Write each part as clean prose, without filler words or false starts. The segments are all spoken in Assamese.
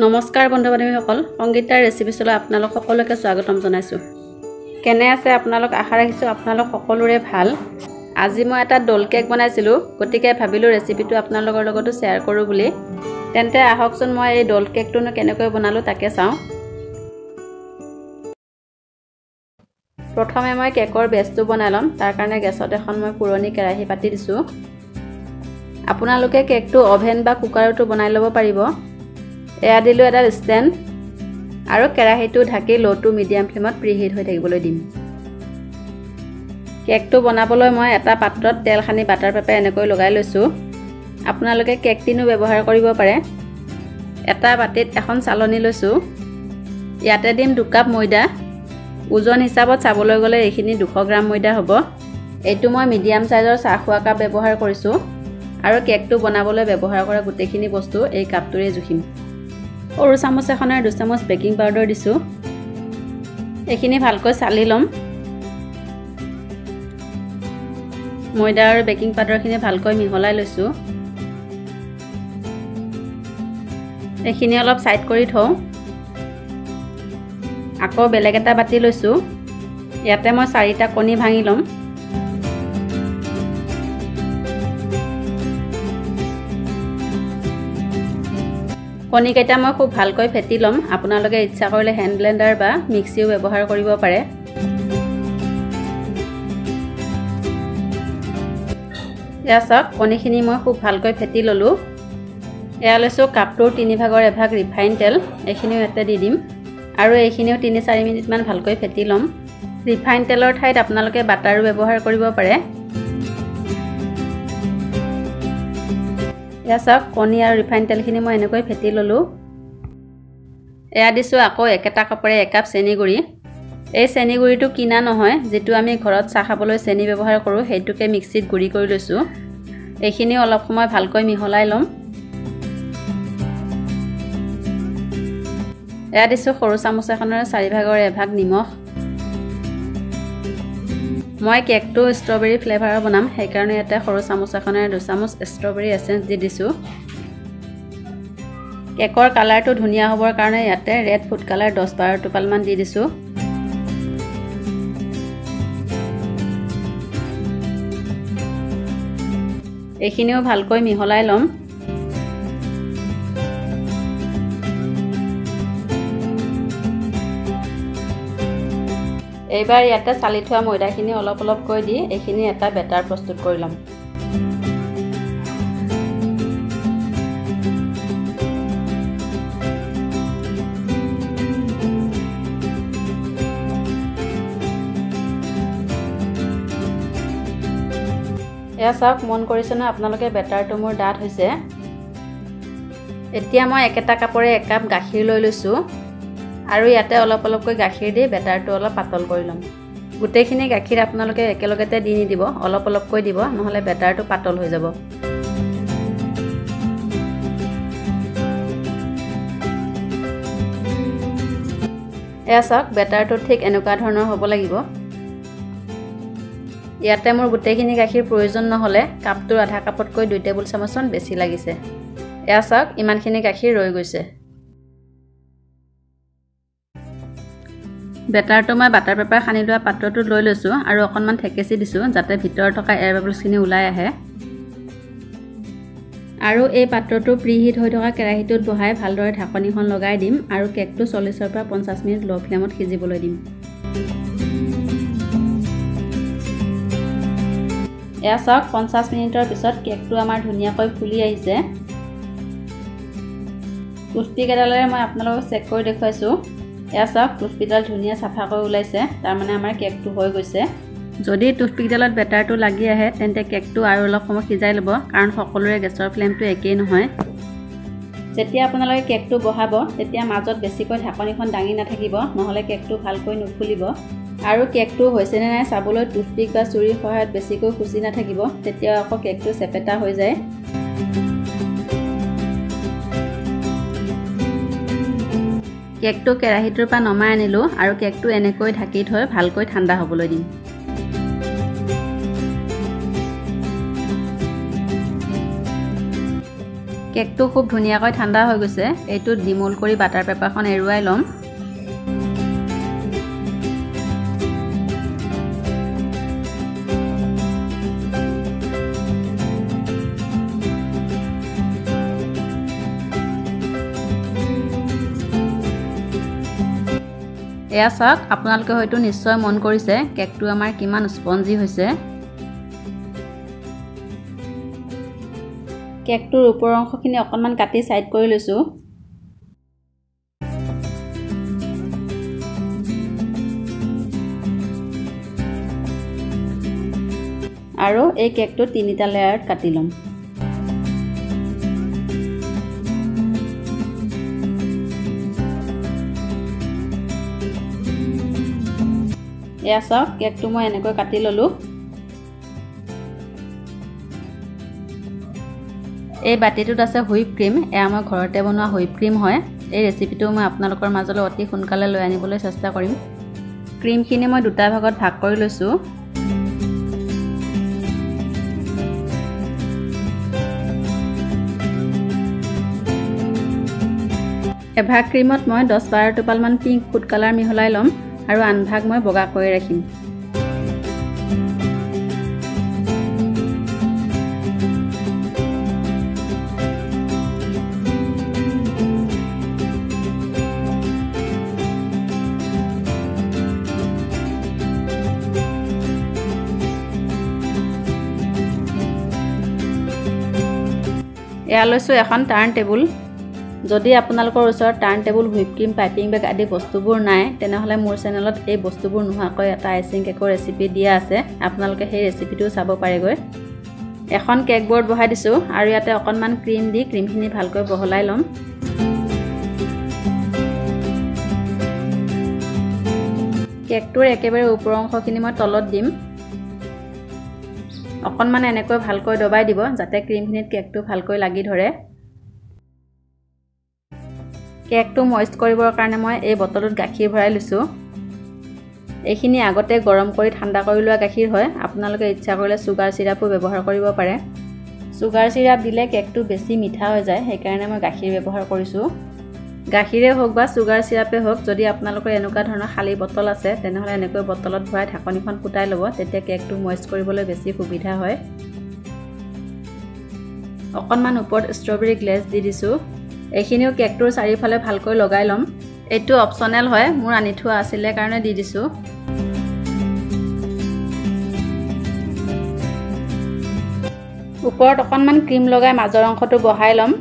নমস্কাৰ বন্ধু বান্ধৱীসকল, সংগীতাৰ ৰেচিপিছলৈ আপোনালোক সকলোকে স্বাগতম জনাইছোঁ। কেনে আছে আপোনালোক? আশা ৰাখিছোঁ আপোনালোক সকলোৰে ভাল। আজি মই এটা ডল কেক বনাইছিলোঁ, গতিকে ভাবিলোঁ ৰেচিপিটো আপোনালোকৰ লগতো শ্বেয়াৰ কৰোঁ বুলি। তেন্তে আহকচোন মই এই ডল কেকটোনো কেনেকৈ বনালোঁ তাকে চাওঁ। প্ৰথমে মই কেকৰ বেছটো বনাই ল'ম। তাৰ কাৰণে গেছত এখন মই পুৰণি কেৰাহী পাতি দিছোঁ। আপোনালোকে কেকটো অভেন বা কুকাৰতো বনাই ল'ব পাৰিব। এয়া দিলোঁ এটা ষ্টেণ্ড আৰু কেৰাহীটো ঢাকি ল' টু মিডিয়াম ফ্লেমত প্ৰিহিট হৈ থাকিবলৈ দিম। কেকটো বনাবলৈ মই এটা পাত্ৰত তেল সানি বাটাৰ পেপাৰ এনেকৈ লগাই লৈছোঁ। আপোনালোকে কেক টিনো ব্যৱহাৰ কৰিব পাৰে। এটা বাটিত এখন চালনী লৈছোঁ। ইয়াতে দিম 2 কাপ ময়দা। ওজন হিচাপত চাবলৈ গ'লে এইখিনি 200 গ্ৰাম ময়দা হ'ব। এইটো মই মিডিয়াম চাইজৰ চাহ খোৱা কাপ ব্যৱহাৰ কৰিছোঁ আৰু কেকটো বনাবলৈ ব্যৱহাৰ কৰা গোটেইখিনি বস্তু এই কাপটোৰে জুখিম। সৰু চামুচ এখনৰ 2 চামুচ বেকিং পাউডাৰ দিছোঁ। এইখিনি ভালকৈ চালি ল'ম। ময়দা আৰু বেকিং পাউডাৰখিনি ভালকৈ মিহলাই লৈছোঁ। এইখিনি অলপ সাইড কৰি থওঁ। আকৌ বেলেগ এটা বাটি লৈছোঁ। ইয়াতে মই 4টা কণী ভাঙি ল'ম। কণীকেইটা মই খুব ভালকৈ ফেটি ল'ম। আপোনালোকে ইচ্ছা কৰিলে হেণ্ড ব্লেণ্ডাৰ বা মিক্সিও ব্যৱহাৰ কৰিব পাৰে। এয়া চাওক, কণীখিনি মই খুব ভালকৈ ফেটি ল'লোঁ। এয়া লৈছোঁ কাপটোৰ 3 ভাগৰ 1 ভাগ ৰিফাইন তেল। এইখিনিও ইয়াতে দি দিম আৰু এইখিনিও 3-4 মিনিটমান ভালকৈ ফেটি ল'ম। ৰিফাইন তেলৰ ঠাইত আপোনালোকে বাটাৰো ব্যৱহাৰ কৰিব পাৰে। এয়া চাওক, কণী আৰু ৰিফাইন তেলখিনি মই এনেকৈ ফেটি ল'লোঁ। এয়া দিছোঁ আকৌ একেটা কাপৰে 1 কাপ চেনি গুড়ি। এই চেনি গুড়িটো কিনা নহয়, যিটো আমি ঘৰত চাহ খাবলৈ চেনি ব্যৱহাৰ কৰোঁ, সেইটোকে মিক্সিত গুড়ি কৰি লৈছোঁ। এইখিনিও অলপ সময় ভালকৈ মিহলাই ল'ম। এয়া দিছোঁ সৰু চামুচ এখনৰ 4 ভাগৰ 1 ভাগ নিমখ। মই কেকটো ষ্ট্ৰবেৰী ফ্লেভাৰৰ বনাম, সেইকাৰণে ইয়াতে সৰু চামুচ এখনৰ 2 চামুচ ষ্ট্ৰবেৰী এচেঞ্চ দি দিছোঁ। কেকৰ কালাৰটো ধুনীয়া হ'বৰ কাৰণে ইয়াতে ৰেড ফুড কালাৰ 10-12 টোপালমান দি দিছোঁ। এইখিনিও ভালকৈ মিহলাই ল'ম। এইবাৰ ইয়াতে চালি থোৱা ময়দাখিনি অলপ অলপকৈ দি এইখিনি এটা বেটাৰ প্ৰস্তুত কৰি ল'ম। এয়া চাওক, মন কৰিছে ন আপোনালোকে, বেটাৰটো মোৰ ডাঠ হৈছে। এতিয়া মই একেটা কাপৰে 1 কাপ গাখীৰ লৈ লৈছোঁ আৰু ইয়াতে অলপ অলপকৈ গাখীৰ দি বেটাৰটো অলপ পাতল কৰি ল'ম। গোটেইখিনি গাখীৰ আপোনালোকে একেলগতে দি নিদিব, অলপ অলপকৈ দিব, নহ'লে বেটাৰটো পাতল হৈ যাব। এয়া চাওক, বেটাৰটো ঠিক এনেকুৱা ধৰণৰ হ'ব লাগিব। ইয়াতে মোৰ গোটেইখিনি গাখীৰ প্ৰয়োজন নহ'লে কাপটোৰ আধা কাপতকৈ 2 টেবুল চামুচমান বেছি লাগিছে। এয়া চাওক, ইমানখিনি গাখীৰ ৰৈ গৈছে। বেটাৰটো মই বাটাৰ পেপাৰ সানি লোৱা পাত্ৰটোত লৈ লৈছোঁ আৰু অকণমান থেকেচি দিছোঁ, যাতে ভিতৰত থকা এয়াৰ বাবলছখিনি ওলাই আহে। আৰু এই পাত্ৰটো প্ৰিহিট হৈ থকা কেৰাহীটোত বহাই ভালদৰে ঢাকনিখন লগাই দিম আৰু কেকটো 40-ৰ পৰা 50 মিনিট ল' ফ্লেমত সিজিবলৈ দিম। এয়া চাওক, 50 মিনিটৰ পিছত কেকটো আমাৰ ধুনীয়াকৈ ফুলি আহিছে। টুথপিক এডালেৰে মই আপোনালোকক চেক কৰি দেখুৱাইছোঁ। এয়া চাওক, টুথপিকডাল ধুনীয়া চাফাকৈ ওলাইছে, তাৰমানে আমাৰ কেকটো হৈ গৈছে। যদি টুথপিকডালত বেটাৰটো লাগি আহে তেন্তে কেকটো আৰু অলপ সময় সিজাই ল'ব, কাৰণ সকলোৰে গেছৰ ফ্লেমটো একেই নহয়। যেতিয়া আপোনালোকে কেকটো বহাব তেতিয়া মাজত বেছিকৈ ঢাকনিখন দাঙি নাথাকিব, নহ'লে কেকটো ভালকৈ নুফুলিব। আৰু কেকটো হৈছেনে নাই চাবলৈ টুথপিক বা চুৰিৰ সহায়ত বেছিকৈ খুচি নাথাকিব, তেতিয়া আকৌ কেকটো চেপেটা হৈ যায়। কেকটো কেৰাহীটোৰ পৰা নমাই আনিলোঁ আৰু কেকটো এনেকৈ ঢাকি থৈ ভালকৈ ঠাণ্ডা হ'বলৈ দিম। কেকটো খুব ধুনীয়াকৈ ঠাণ্ডা হৈ গৈছে। এইটো ডিমোল কৰি বাটাৰ পেপাৰখন এৰুৱাই ল'ম। এয়া চাওক, আপোনালোকে হয়তো নিশ্চয় মন কৰিছে কেকটো আমাৰ কিমান স্পঞ্জি হৈছে। কেকটোৰ ওপৰৰ অংশখিনি অকণমান কাটি সাইড কৰি লৈছোঁ। আৰু এই কেকটো 3টা লেয়াৰত কাটি ল'ম। এয়া চাওক, কেকটো মই এনেকৈ কাটি ল'লোঁ। এই বাটিটোত আছে হুইপ ক্ৰীম। এয়া মই ঘৰতে বনোৱা হুইপ ক্ৰীম হয়। এই ৰেচিপিটো মই আপোনালোকৰ মাজলৈ অতি সোনকালে লৈ আনিবলৈ চেষ্টা কৰিম। ক্ৰীমখিনি মই 2টা ভাগত ভাগ কৰি লৈছোঁ। এভাগ ক্ৰীমত মই 10-12 টোপালমান পিংক ফুড কালাৰ মিহলাই ল'ম আৰু আনভাগ মই বগা কৰি ৰাখিম। এয়া লৈছোঁ এখন টাৰ্ণ টেবুল। যদি আপোনালোকৰ ওচৰত টাৰ্ণ টেবুল, হুইপ ক্ৰীম, পাইপিং বেগ আদি বস্তুবোৰ নাই, তেনেহ'লে মোৰ চেনেলত এই বস্তুবোৰ নোহোৱাকৈ এটা আইচিং কেকৰ ৰেচিপি দিয়া আছে। আপোনালোকে সেই ৰেচিপিটোও চাব পাৰেগৈ। এখন কেক বৰ্ড বহাই দিছোঁ আৰু ইয়াতে অকণমান ক্ৰীম দি ক্ৰীমখিনি ভালকৈ বহলাই ল'ম। কেকটোৰ একেবাৰে ওপৰৰ অংশখিনি মই তলত দিম। অকণমান এনেকৈ ভালকৈ দবাই দিব যাতে ক্ৰীমখিনিত কেকটো ভালকৈ লাগি ধৰে। কেকটো মইষ্ট কৰিবৰ কাৰণে মই এই বটলত গাখীৰ ভৰাই লৈছোঁ। এইখিনি আগতে গৰম কৰি ঠাণ্ডা কৰি লোৱা গাখীৰ হয়। আপোনালোকে ইচ্ছা কৰিলে চুগাৰ চিৰাপো ব্যৱহাৰ কৰিব পাৰে। চুগাৰ চিৰাপ দিলে কেকটো বেছি মিঠা হৈ যায়, সেইকাৰণে মই গাখীৰ ব্যৱহাৰ কৰিছোঁ। গাখীৰে হওক বা চুগাৰ চিৰাপে হওক, যদি আপোনালোকৰ এনেকুৱা ধৰণৰ খালী বটল আছে, তেনেহ'লে এনেকৈ বটলত ভৰাই ঢাকনিখন ফুটাই ল'ব। তেতিয়া কেকটো মইষ্ট কৰিবলৈ বেছি সুবিধা হয়। অকণমান ওপৰত ষ্ট্ৰবেৰী গ্লেজ দি দিছোঁ। এইখিনিও কেকটোৰ চাৰিওফালে ভালকৈ লগাই ল'ম। এইটো অপশ্যনেল হয়, মোৰ আনি থোৱা আছিলে কাৰণে দি দিছোঁ। ওপৰত অকণমান ক্ৰীম লগাই মাজৰ অংশটো বহাই ল'ম।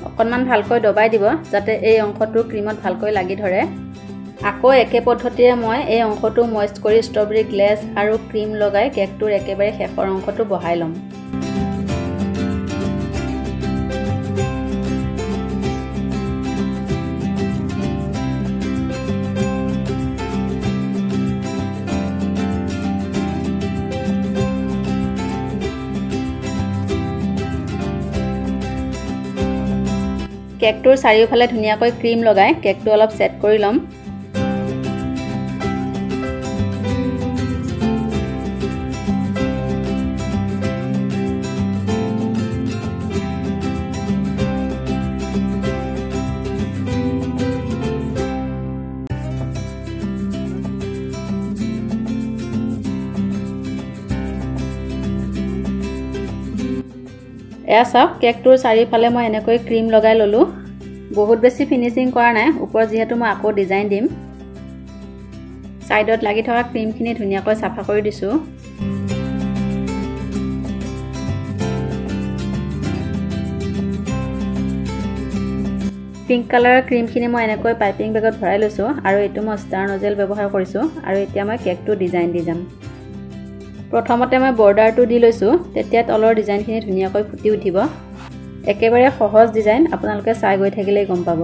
অকণমান ভালকৈ দবাই দিব যাতে এই অংশটো ক্ৰীমত ভালকৈ লাগি ধৰে। আকৌ একে পদ্ধতিৰে মই এই অংশটো মইষ্ট কৰি ষ্ট্ৰবেৰী গ্লেজ আৰু ক্ৰীম লগাই কেকটোৰ একেবাৰে শেষৰ অংশটো বহাই ল'ম। কেকটোৰ চাৰিওফালে ধুনীয়াকৈ ক্ৰীম লগাই কেকটো অলপ ছেট কৰি ল'ম। এয়া চাওক, কেকটোৰ চাৰিওফালে মই এনেকৈ ক্ৰীম লগাই ল'লোঁ। বহুত বেছি ফিনিচিং কৰা নাই, ওপৰত যিহেতু মই আকৌ ডিজাইন দিম। ছাইডত লাগি থকা ক্ৰীমখিনি ধুনীয়াকৈ চাফা কৰি দিছোঁ। পিংক কালাৰৰ ক্ৰীমখিনি মই এনেকৈ পাইপিং বেগত ভৰাই লৈছোঁ আৰু এইটো মই ষ্টাৰ নজেল ব্যৱহাৰ কৰিছোঁ। আৰু এতিয়া মই কেকটো ডিজাইন দি যাম। প্ৰথমতে মই বৰ্ডাৰটো দি লৈছোঁ, তেতিয়া তলৰ ডিজাইনখিনি ধুনীয়াকৈ ফুটি উঠিব। একেবাৰে সহজ ডিজাইন, আপোনালোকে চাই গৈ থাকিলেই গম পাব।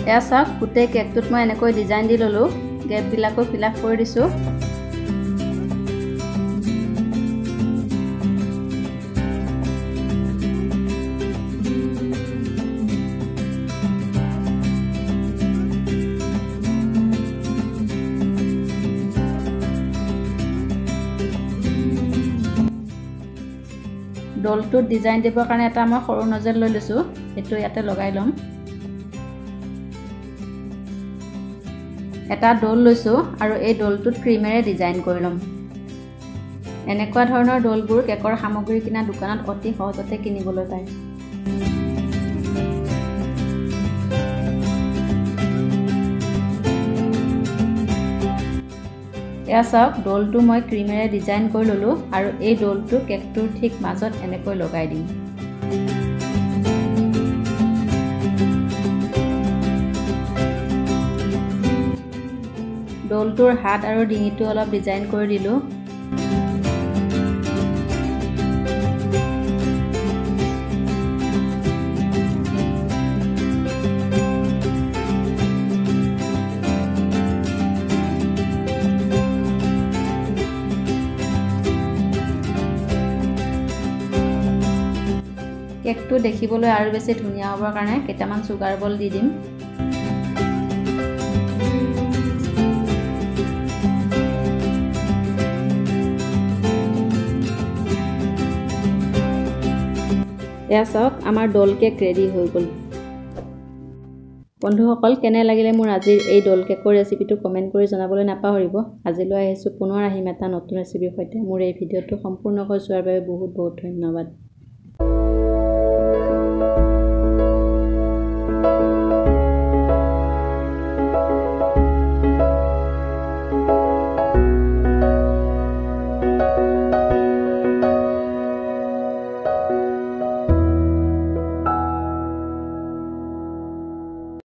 এয়া চাওক গোটেই কেকটোত মই এনেকৈ ডিজাইন দি ল'লোঁ গেপবিলাকো ফিল আপ কৰি দিছোঁ ডলটোত ডিজাইন দিবৰ কাৰণে এটা মই সৰু নজেল লৈ লৈছোঁ এইটো ইয়াতে লগাই ল'ম এটা ডল লৈছোঁ আৰু এই ডলটোত ক্ৰীমেৰে ডিজাইন কৰি ল'ম এনেকুৱা ধৰণৰ ডলবোৰ কেকৰ সামগ্ৰী কিনা দোকানত অতি সহজতে কিনিবলৈ পায় এয়া চাওক ডলটো মই ক্ৰীমেৰে ডিজাইন কৰি ল'লোঁ আৰু এই ডলটো কেকটোৰ ঠিক মাজত এনেকৈ লগাই দিম ডলটোৰ হাত আৰু ডিঙিটো অলপ ডিজাইন কৰি দিলোঁ কেকটো দেখিবলৈ আৰু বেছি ধুনীয়া হ'বৰ কাৰণে কেইটামান চুগাৰ বল দি দিম এয়া চাওক আমাৰ ডল কেক ৰেডি হৈ গ'ল বন্ধুসকল কেনে লাগিলে মোৰ আজিৰ এই ডল কেকৰ ৰেচিপিটো কমেণ্ট কৰি জনাবলৈ নাপাহৰিব আজিলৈ আহিছোঁ পুনৰ আহিম এটা নতুন ৰেচিপিৰ সৈতে মোৰ এই ভিডিঅ'টো সম্পূৰ্ণকৈ চোৱাৰ বাবে বহুত বহুত ধন্যবাদ